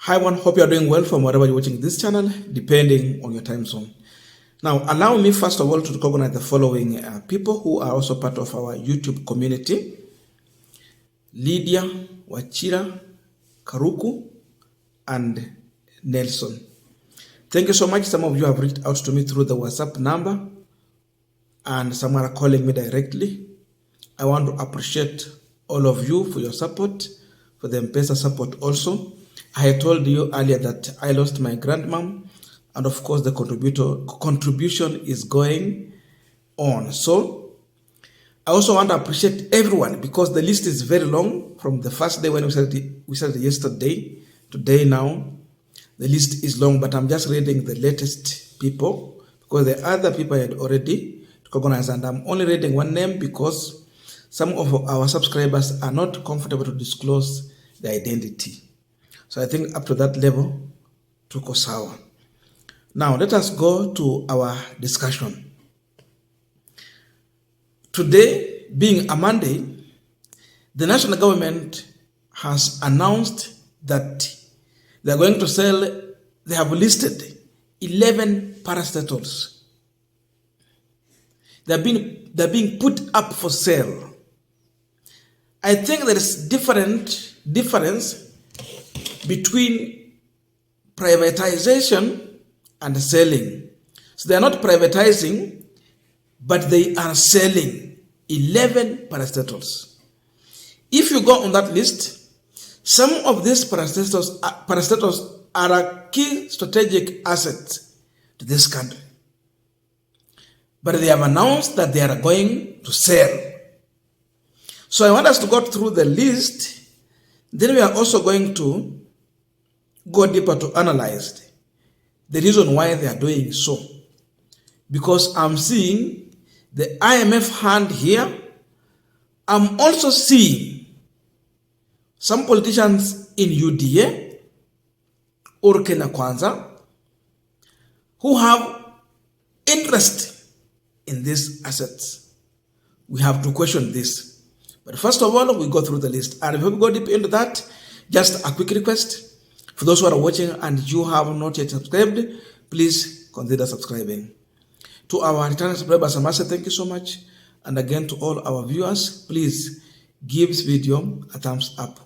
Hi everyone, hope you are doing well from wherever you're watching this channel, depending on your time zone. Now, allow me first of all to recognize the following people who are also part of our YouTube community. Lydia, Wachira, Karuku, and Nelson. Thank you so much. Some of you have reached out to me through the WhatsApp number, and some are calling me directly. I want to appreciate all of you for your support, for the M-Pesa support also. I had told you earlier that I lost my grandmom, and of course the contribution is going on. So I also want to appreciate everyone because the list is very long from the first day when we started yesterday. Today now, the list is long, but I'm just reading the latest people because the other people I had already recognized, and I'm only reading one name because some of our subscribers are not comfortable to disclose their identity. So I think up to that level, tuko sawa. Now let us go to our discussion. Today, being a Monday, the national government has announced that they are going to sell, they have listed 11 parastatals. They're being put up for sale. I think there is difference between privatization and selling. So they are not privatizing, but they are selling 11 parastatals. If you go on that list, some of these parastatals are a key strategic asset to this country. But they have announced that they are going to sell. So I want us to go through the list. Then we are also going to go deeper to analyze the reason why they are doing so. Because I'm seeing the IMF hand here. I'm also seeing some politicians in UDA or Kenya Kwanza who have interest in these assets. We have to question this. But first of all, we go through the list. And before we go deep into that, just a quick request. For those who are watching and you have not yet subscribed, please consider subscribing. To our returning subscribers, I must say thank you so much. And again, to all our viewers, please give this video a thumbs up.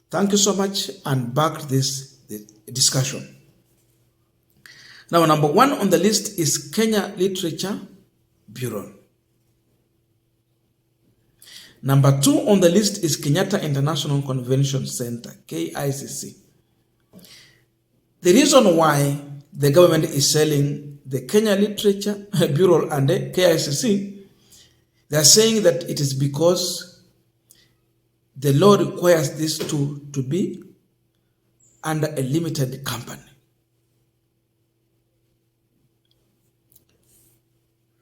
Thank you so much, and back to this discussion. Now, number one on the list is Kenya Literature Bureau. Number two on the list is Kenyatta International Convention Center, KICC. The reason why the government is selling the Kenya Literature Bureau and the KICC, they are saying that it is because the law requires this to be under a limited company.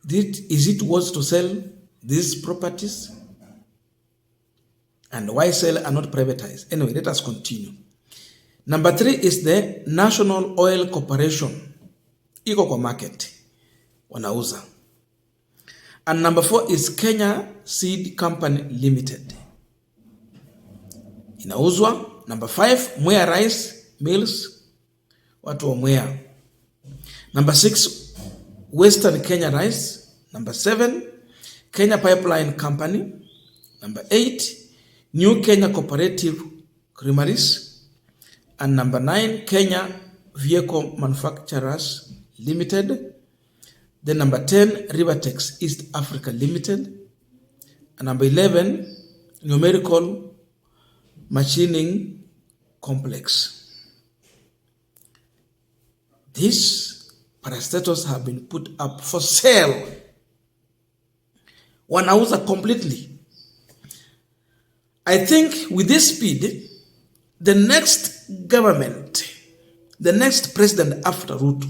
Is it worth to sell these properties? And why sell and not privatize? Anyway, let us continue. Number three is the National Oil Corporation. Iko kwa market. Wanauza. And number four is Kenya Seed Company Limited. Inauzwa. Number five, Mwea Rice Mills. Watu wa Mwea. Number six, Western Kenya Rice. Number seven, Kenya Pipeline Company. Number eight, New Kenya Cooperative Creameries. And number 9, Kenya Vehicle Manufacturers Limited. Then number 10, Rivertex East Africa Limited. And number 11, Numerical Machining Complex. These parastatals have been put up for sale. Wanauza completely. I think with this speed, the next government, the next president after Ruto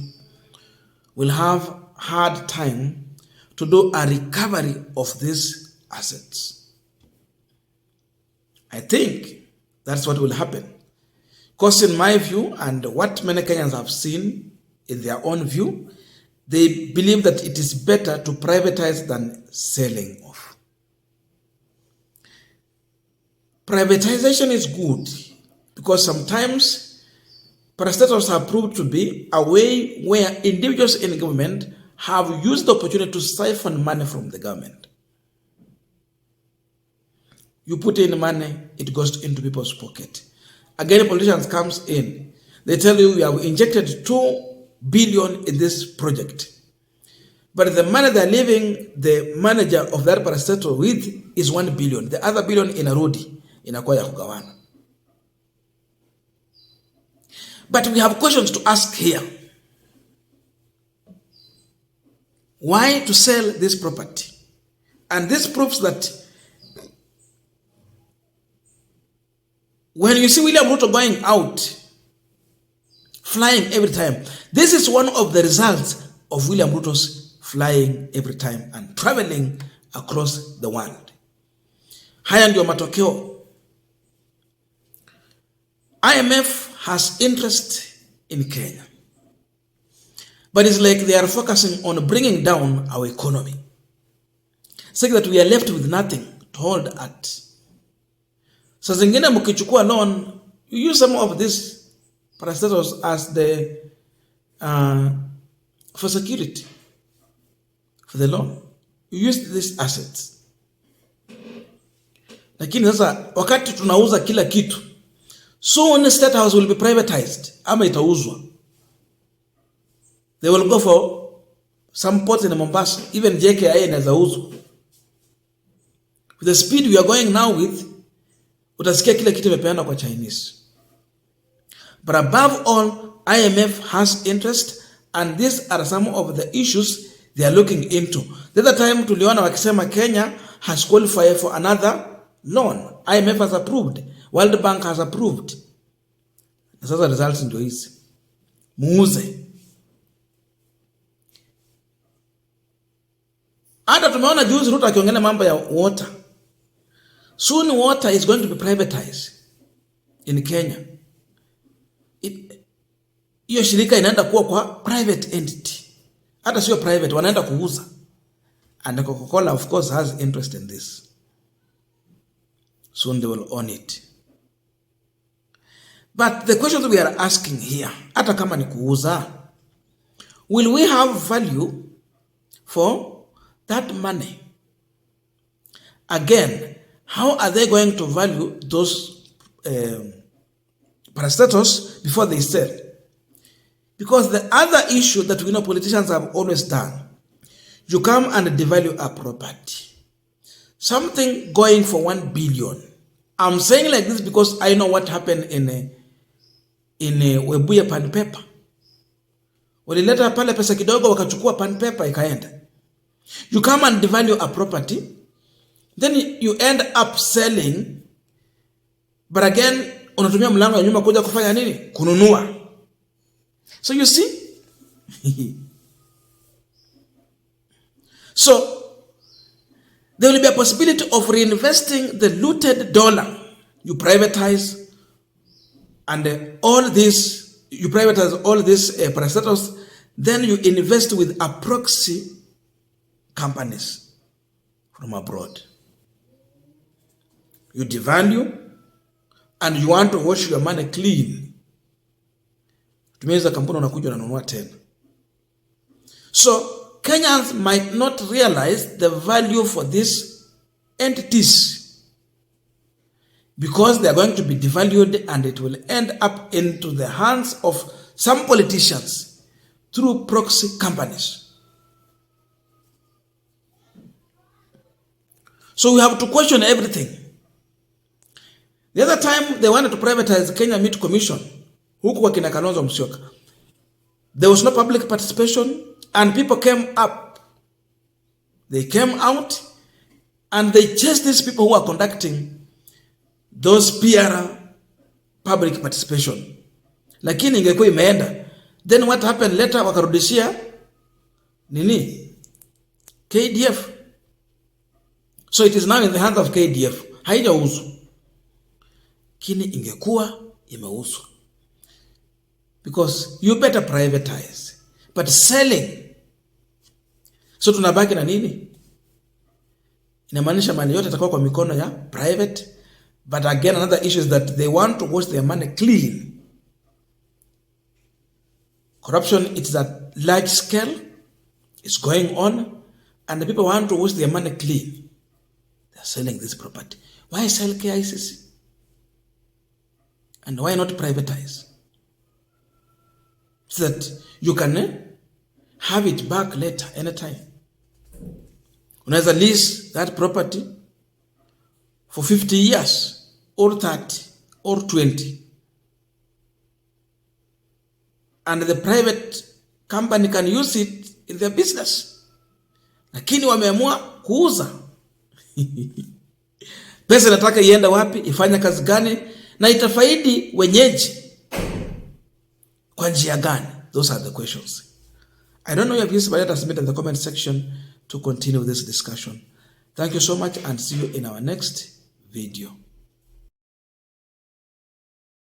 will have hard time to do a recovery of these assets. I think that's what will happen. Because in my view, and what many Kenyans have seen in their own view, they believe that it is better to privatize than selling off. Privatization is good because sometimes parastatals have proved to be a way where individuals in government have used the opportunity to siphon money from the government. You put in money, it goes into people's pocket. Again, politicians comes in. They tell you, we have injected 2 billion in this project. But the money they're leaving the manager of that parastatal with is 1 billion. The other billion inarudi, inakuwa ya kugawana. But we have questions to ask here. Why to sell this property? And this proves that when you see William Ruto going out, flying every time, this is one of the results of William Ruto's flying every time and traveling across the world. Haya ndio matokeo. IMF has interest in Kenya, but it's like they are focusing on bringing down our economy, saying that we are left with nothing to hold at. So zingine mkichukua loan, you use some of these parastatals as the for security for the loan. You use these assets. Lakini sasa wakati tunauza kila kitu, soon Statehouse will be privatized. Ama itauzwa. They will go for some ports in Mombasa. Even JKIA inaweza uzwa. With the speed we are going now with, utasikia kila kitu imepeana kwa Chinese. But above all, IMF has interest, and these are some of the issues they are looking into. The other time tuliona wakisema Kenya has qualified for another loan. IMF has approved. World Bank has approved. Na sasa results ndio hizi. Muuze. Hata tumeona juzi Ruto akiongelea mambo ya water. Soon water is going to be privatized in Kenya. Hiyo shirika inaenda kuwa kwa private entity. Hata sio private, wanaenda kuuza. And Coca-Cola of course has interest in this. Soon they will own it. But the question that we are asking here, hata kama ni kuuza, will we have value for that money? Again, how are they going to value those parastatals before they sell? Because the other issue that we know politicians have always done, you come and devalue a property. Something going for 1 billion. I'm saying like this because I know what happened in Webuye pan paper. Walileta pale pesa kidogo wakachukua pan paper ikaenda. You come and devalue a property, then you end up selling, but again unatumia mlango wa nyuma kuja kufanya nini? Kununua. So you see? So there will be a possibility of reinvesting the looted dollar. You privatize and all this, you privatize all these parastatals, then you invest with a proxy companies from abroad. You devalue and you want to wash your money clean. Tumeza kampuni unakuja unanunua tena. So Kenyans might not realize the value for these entities because they are going to be devalued and it will end up into the hands of some politicians through proxy companies. So we have to question everything. The other time they wanted to privatize the Kenya Meat Commission, huku kwa kina Kalonzo Musyoka, there was no public participation and people came up. They came out and they chased these people who are conducting those PR public participation. Lakini ingekuwa imeenda. Then what happened later? Wakarudishia nini? KDF. So it is now in the hands of KDF. Haijauzwa. Kini ingekuwa imeuzwa. Because you better privatize. But selling. So tunabaki na nini? Inamaanisha mali yote itakuwa kwa mikono ya private. But again, another issue is that they want to wash their money clean. Corruption, it's at large scale. It's going on. And the people want to wash their money clean. They're selling this property. Why sell KICC? And why not privatize? So that you can have it back later, anytime. Unaweza lease that property for 50 years, or 30, or 20. And the private company can use it in their business. Lakini wameamua kuuza. Pesa nataka ienda wapi, ifanya kazi gani, na itafaidi wenyeji kwa njia gani? Those are the questions. I don't know your views, but let us submit in the comment section to continue this discussion. Thank you so much and see you in our next video.